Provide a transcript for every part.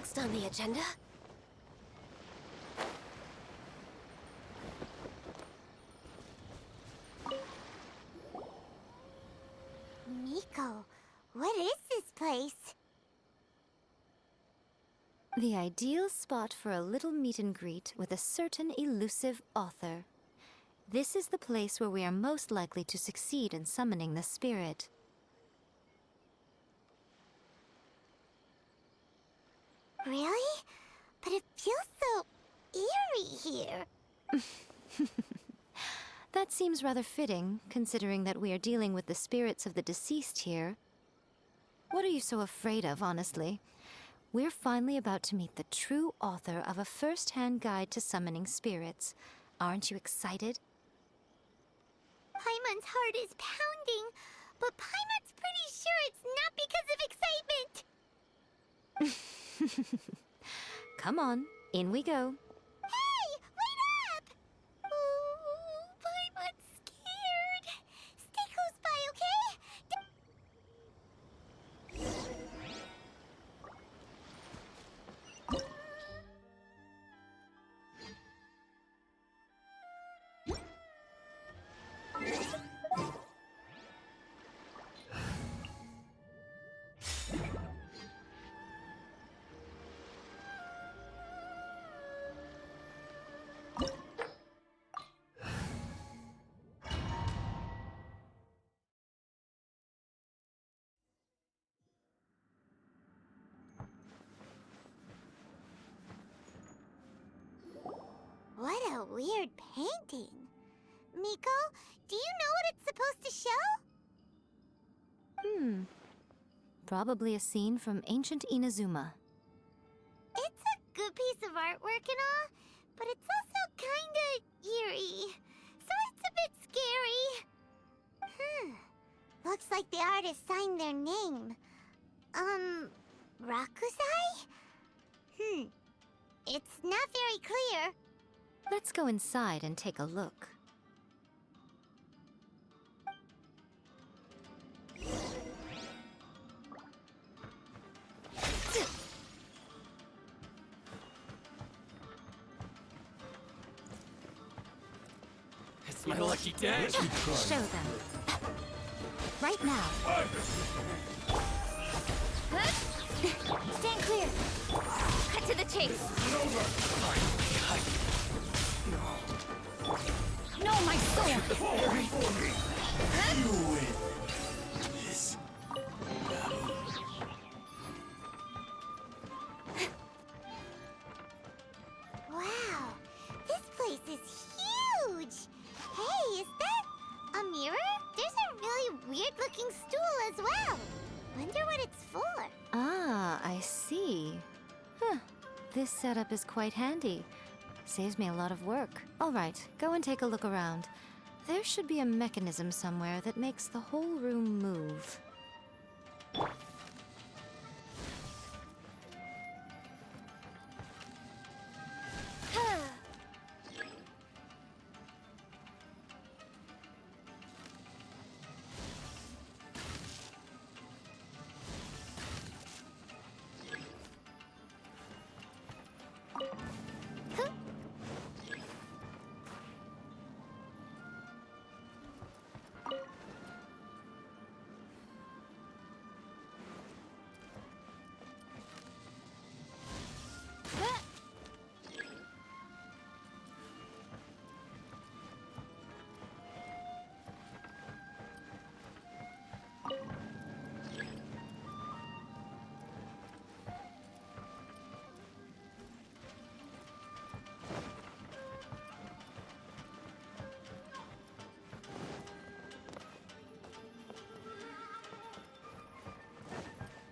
next on the agenda? Miko, what is this place? The ideal spot for a little meet and greet with a certain elusive author. This is the place where we are most likely to succeed in summoning the spirit. Really? But it feels so eerie here. That seems rather fitting, considering that we are dealing with the spirits of the deceased here. What are you so afraid of, honestly? We're finally about to meet the true author of a first-hand guide to summoning spirits. Aren't you excited? Paimon's heart is pounding, but Paimon's pretty sure it's not because of excitement. Come on, in we go. Hey, wait up! Oh, Paimon's scared. Stay close by, okay? What a weird painting. Miko, do you know what it's supposed to show? Probably a scene from ancient Inazuma. It's a good piece of artwork and all, but it's also kinda eerie. So it's a bit scary. Looks like the artist signed their name. Rakusai? It's not very clear. Let's go inside and take a look. It's my lucky day. Show them. Right now. Stand clear. Cut to the chase. No, my sword! You win. This Wow, this place is huge. Hey, is that a mirror? There's a really weird-looking stool as well. Wonder what it's for. Ah, I see. This setup is quite handy. Saves me a lot of work. All right, go and take a look around. There should be a mechanism somewhere that makes the whole room move.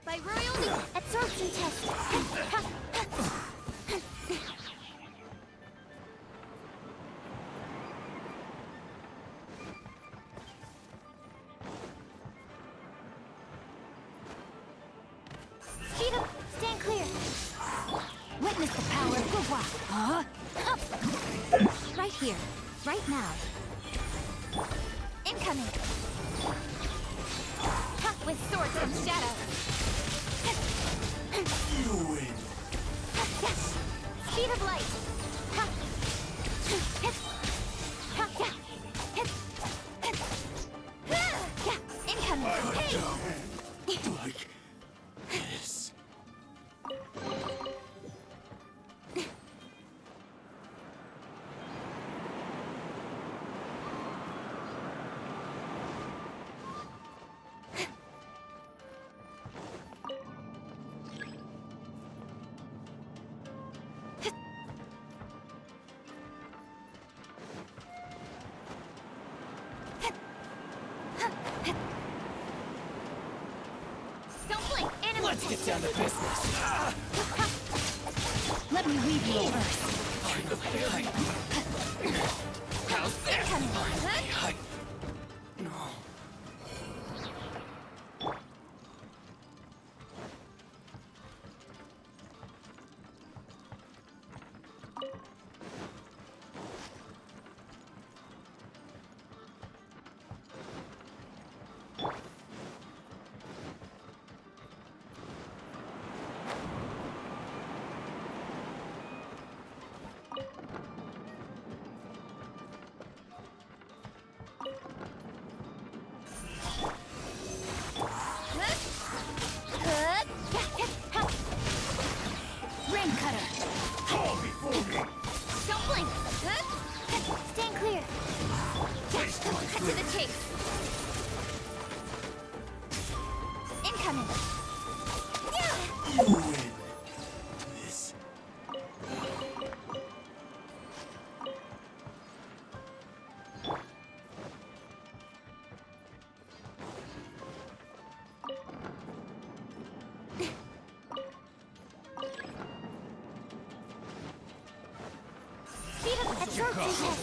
By royal absorption test. Speed up. Stand clear. Witness the power of the Right here, right now. Incoming. With swords and shadow. you win. Speed of light. Ha. Hit. Ha. Yeah. Hit. Hit. Yeah. Incoming. Hey. Like this. Don't blink. Enemy. Let's get down to business. Let me weave you first. Finally, how's that? Finally, no. Rain cutter. Don't blink. Stand clear. Cut to the chase. Incoming. You win this. Speed of absorption.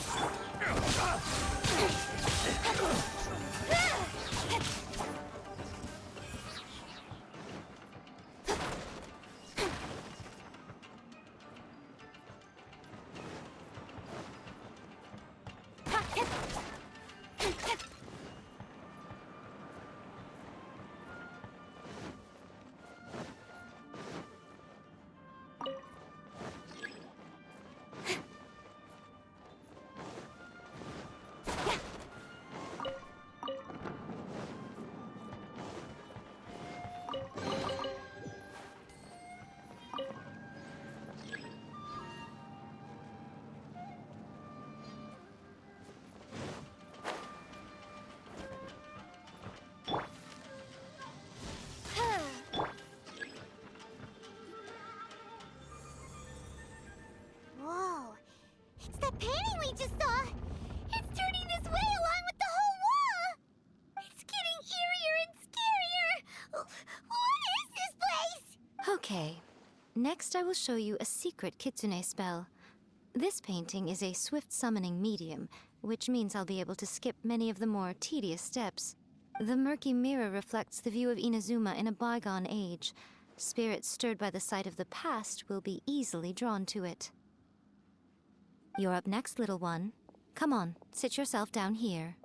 Whoa. It's that painting we just saw. It's turning this way along with the whole wall. It's getting eerier and scarier. What is this place? Okay. Next, I will show you a secret kitsune spell. This painting is a swift summoning medium, which means I'll be able to skip many of the more tedious steps. The murky mirror reflects the view of Inazuma in a bygone age. Spirits stirred by the sight of the past will be easily drawn to it. You're up next, little one. Come on, sit yourself down here.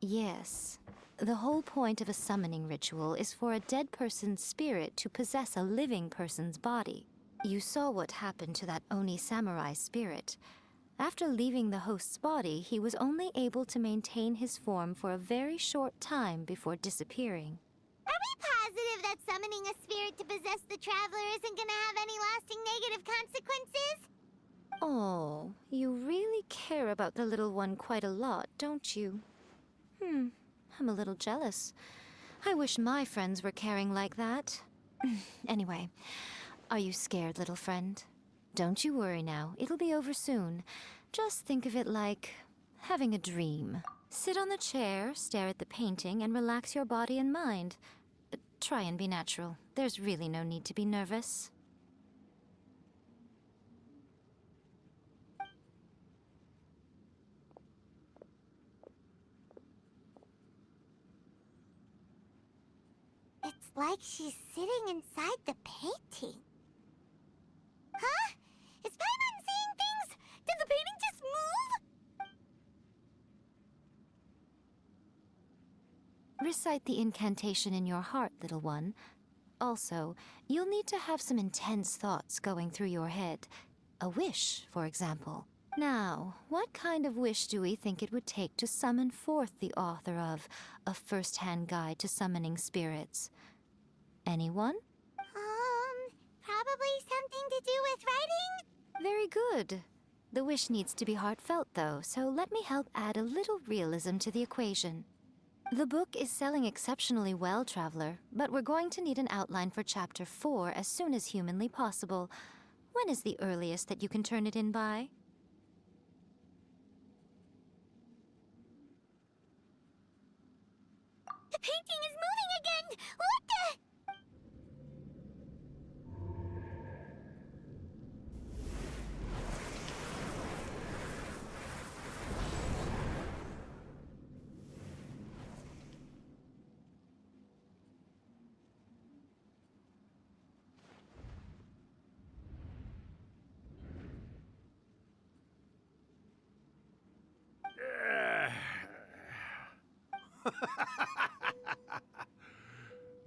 Yes. The whole point of a summoning ritual is for a dead person's spirit to possess a living person's body. You saw what happened to that Oni samurai spirit. After leaving the host's body, he was only able to maintain his form for a very short time before disappearing. Are we positive that summoning a spirit to possess the traveler isn't gonna have any lasting negative consequences? Oh, you really care about the little one quite a lot, don't you? I'm a little jealous. I wish my friends were caring like that. Anyway, are you scared, little friend? Don't you worry now, it'll be over soon. Just think of it like having a dream. Sit on the chair, stare at the painting, and relax your body and mind. Try and be natural. There's really no need to be nervous. It's like she's sitting inside the painting. Huh? Is Paimon seeing things? Did the painting just move? Recite the incantation in your heart, little one. Also, you'll need to have some intense thoughts going through your head. A wish, for example. Now, what kind of wish do we think it would take to summon forth the author of A First-Hand Guide to Summoning Spirits? Anyone? Probably something to do with writing? Very good. The wish needs to be heartfelt, though, so let me help add a little realism to the equation. The book is selling exceptionally well, Traveler, but we're going to need an outline for Chapter 4 as soon as humanly possible. When is the earliest that you can turn it in by? The painting is moving again! What the?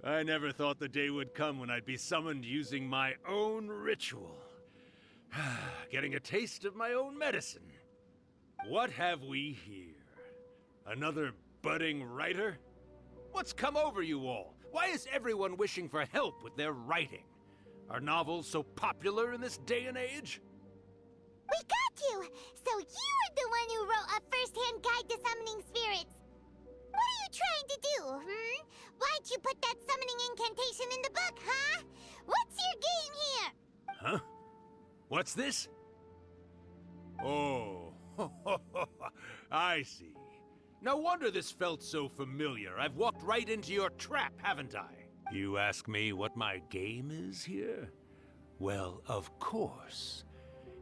I never thought the day would come when I'd be summoned using my own ritual. Getting a taste of my own medicine. What have we here? Another budding writer? What's come over you all? Why is everyone wishing for help with their writing? Are novels so popular in this day and age? We got you! So you are the one who wrote A First-Hand Guide to Summoning Spirits. What are you trying to do, Why'd you put that summoning incantation in the book, huh? What's your game here? Huh? What's this? Oh, I see. No wonder this felt so familiar. I've walked right into your trap, haven't I? You ask me what my game is here? Well, of course.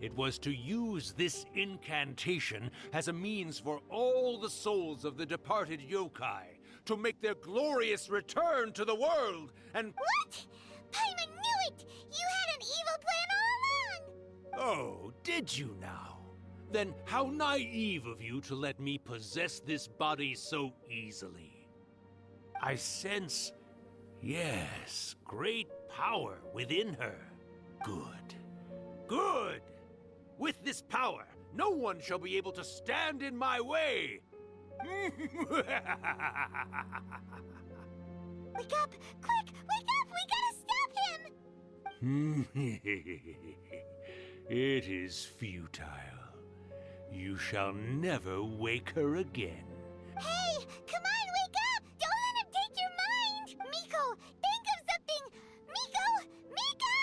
It was to use this incantation as a means for all the souls of the departed yokai to make their glorious return to the world and— What? Paimon knew it! You had an evil plan all along! Oh, did you now? Then how naive of you to let me possess this body so easily. I sense, yes, great power within her. Good. Good! With this power, no one shall be able to stand in my way! Wake up! Quick! Wake up! We gotta stop him! It is futile. You shall never wake her again. Hey! Come on, wake up! Don't let him take your mind! Miko, think of something! Miko! Miko!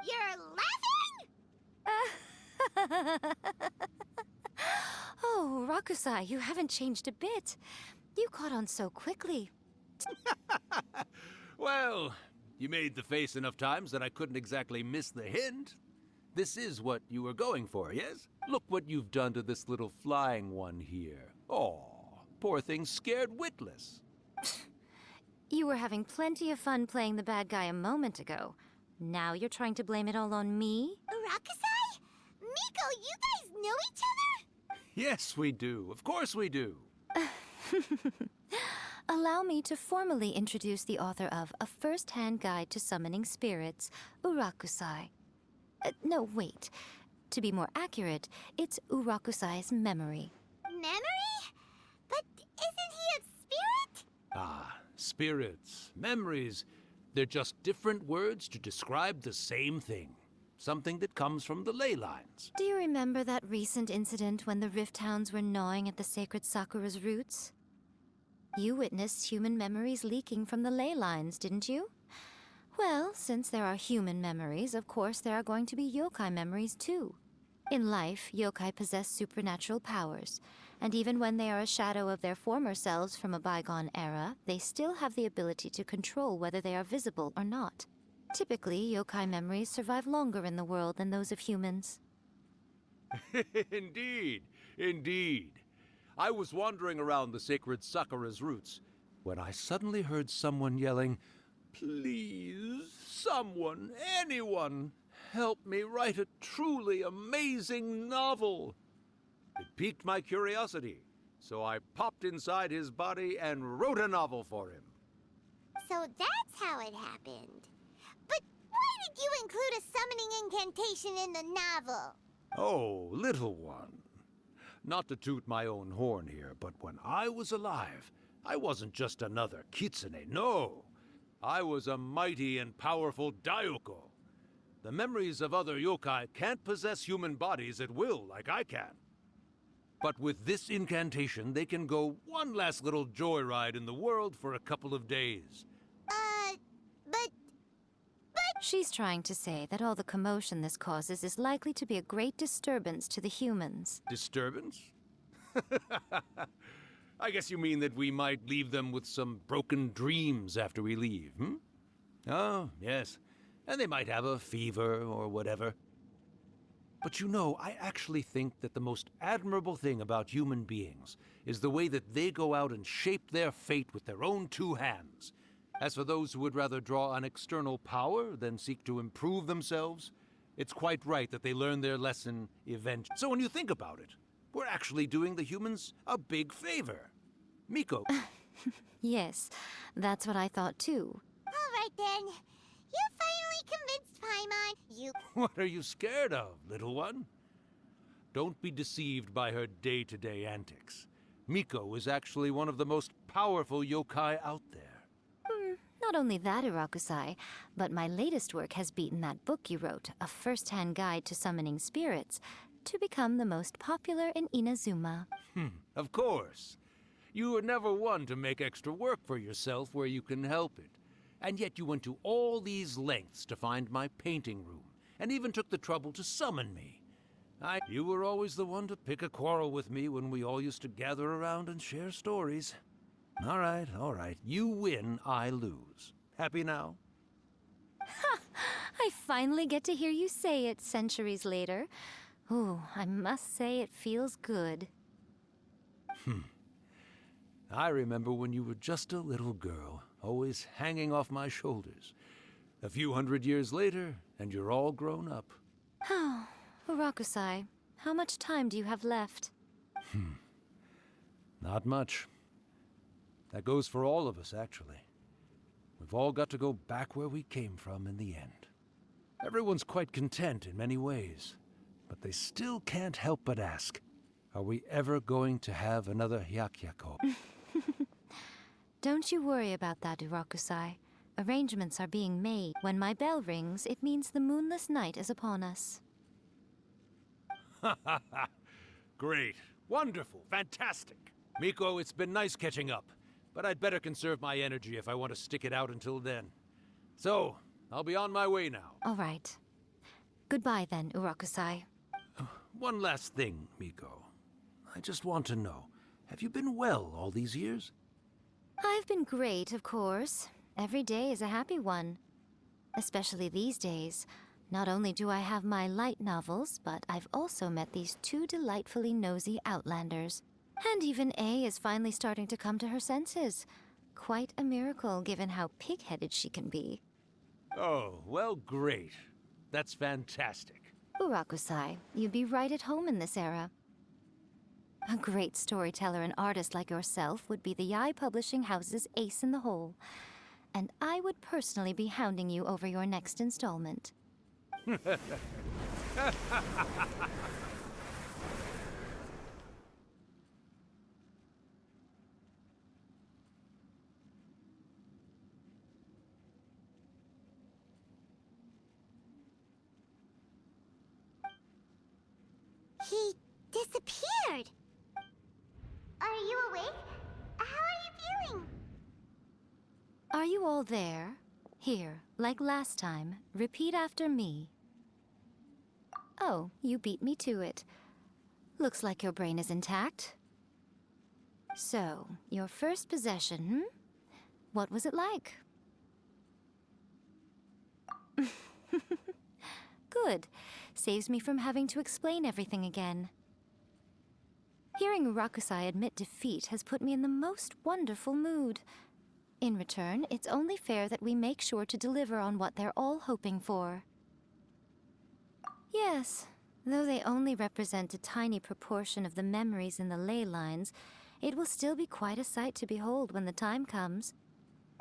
You're laughing? Oh, Rakusai, you haven't changed a bit. You caught on so quickly. Well, you made the face enough times that I couldn't exactly miss the hint. This is what you were going for, yes? Look what you've done to this little flying one here. Aw, poor thing scared witless. You were having plenty of fun playing the bad guy a moment ago. Now you're trying to blame it all on me? Rakusai? Miko, you guys know each other? Yes, we do. Of course we do. Allow me to formally introduce the author of A First-Hand Guide to Summoning Spirits, Urakusai. No, wait. To be more accurate, it's Urakusai's memory. Memory? But isn't he a spirit? Ah, spirits, memories. They're just different words to describe the same thing. Something that comes from the ley lines. Do you remember that recent incident when the Rift Hounds were gnawing at the sacred Sakura's roots? You witnessed human memories leaking from the ley lines, didn't you? Well, since there are human memories, of course there are going to be yokai memories too. In life, yokai possess supernatural powers, and even when they are a shadow of their former selves from a bygone era, they still have the ability to control whether they are visible or not. Typically, yokai memories survive longer in the world than those of humans. Indeed, indeed. I was wandering around the sacred Sakura's roots when I suddenly heard someone yelling, "Please, someone, anyone, help me write a truly amazing novel. It piqued my curiosity, so I popped inside his body and wrote a novel for him. So that's how it happened. But why did you include a summoning incantation in the novel? Oh, little one. Not to toot my own horn here, but when I was alive, I wasn't just another kitsune, no. I was a mighty and powerful daiyoko. The memories of other yokai can't possess human bodies at will like I can. But with this incantation, they can go one last little joyride in the world for a couple of days. But She's trying to say that all the commotion this causes is likely to be a great disturbance to the humans. Disturbance? I guess you mean that we might leave them with some broken dreams after we leave, hmm? Oh, yes. And they might have a fever or whatever. But you know, I actually think that the most admirable thing about human beings is the way that they go out and shape their fate with their own two hands. As for those who would rather draw on external power than seek to improve themselves, it's quite right that they learn their lesson eventually. So when you think about it, we're actually doing the humans a big favor. Miko. Yes, that's what I thought too. all right then. You finally convinced Paimon. You What are you scared of, little one? Don't be deceived by her day-to-day antics. Miko is actually one of the most powerful yokai out there. Not only that, Irakusai, but my latest work has beaten that book you wrote, A First-Hand Guide to Summoning Spirits, to become the most popular in Inazuma. Of course. You were never one to make extra work for yourself where you can help it. And yet you went to all these lengths to find my painting room, and even took the trouble to summon me. You were always the one to pick a quarrel with me when we all used to gather around and share stories. All right. You win, I lose. Happy now? I finally get to hear you say it centuries later. Ooh, I must say it feels good. I remember when you were just a little girl, always hanging off my shoulders. A few hundred years later, and you're all grown up. Oh, Irakusai, how much time do you have left? Not much. That goes for all of us, actually. We've all got to go back where we came from in the end. Everyone's quite content in many ways, but they still can't help but ask, are we ever going to have another hyakyako? Don't you worry about that, Irakusai. Arrangements are being made. When my bell rings, it means the moonless night is upon us. Great. Wonderful. Fantastic. Miko, it's been nice catching up, but I'd better conserve my energy if I want to stick it out until then. So, I'll be on my way now. All right. Goodbye then, Irakusai. One last thing, Miko. I just want to know, have you been well all these years? I've been great, of course. Every day is a happy one. Especially these days. Not only do I have my light novels, but I've also met these two delightfully nosy outlanders. And even A is finally starting to come to her senses. Quite a miracle, given how pig-headed she can be. Oh, well, great. That's fantastic. Irakusai, you'd be right at home in this era. A great storyteller and artist like yourself would be the Yae Publishing House's ace in the hole. And I would personally be hounding you over your next installment. He disappeared. Are you awake? How are you feeling? Are you all there? Here, like last time, repeat after me. Oh, you beat me to it. Looks like your brain is intact. So, your first possession, What was it like? Good. Saves me from having to explain everything again. Hearing Irakusai admit defeat has put me in the most wonderful mood. In return, it's only fair that we make sure to deliver on what they're all hoping for. Yes, though they only represent a tiny proportion of the memories in the ley lines, it will still be quite a sight to behold when the time comes.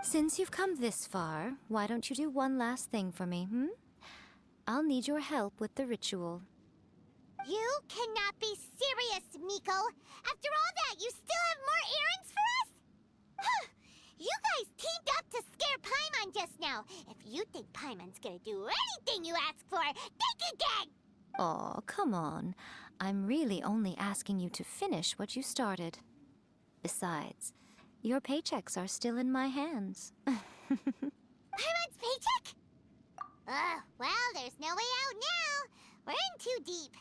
Since you've come this far, why don't you do one last thing for me, hmm? I'll need your help with the ritual. You cannot be serious, Miko! After all that, you still have more errands for us? Huh. You guys teamed up to scare Paimon just now. If you think Paimon's gonna do anything you ask for, think again! Aw, come on. I'm really only asking you to finish what you started. Besides, your paychecks are still in my hands. Paimon's paycheck? Well, there's no way out now. We're in too deep.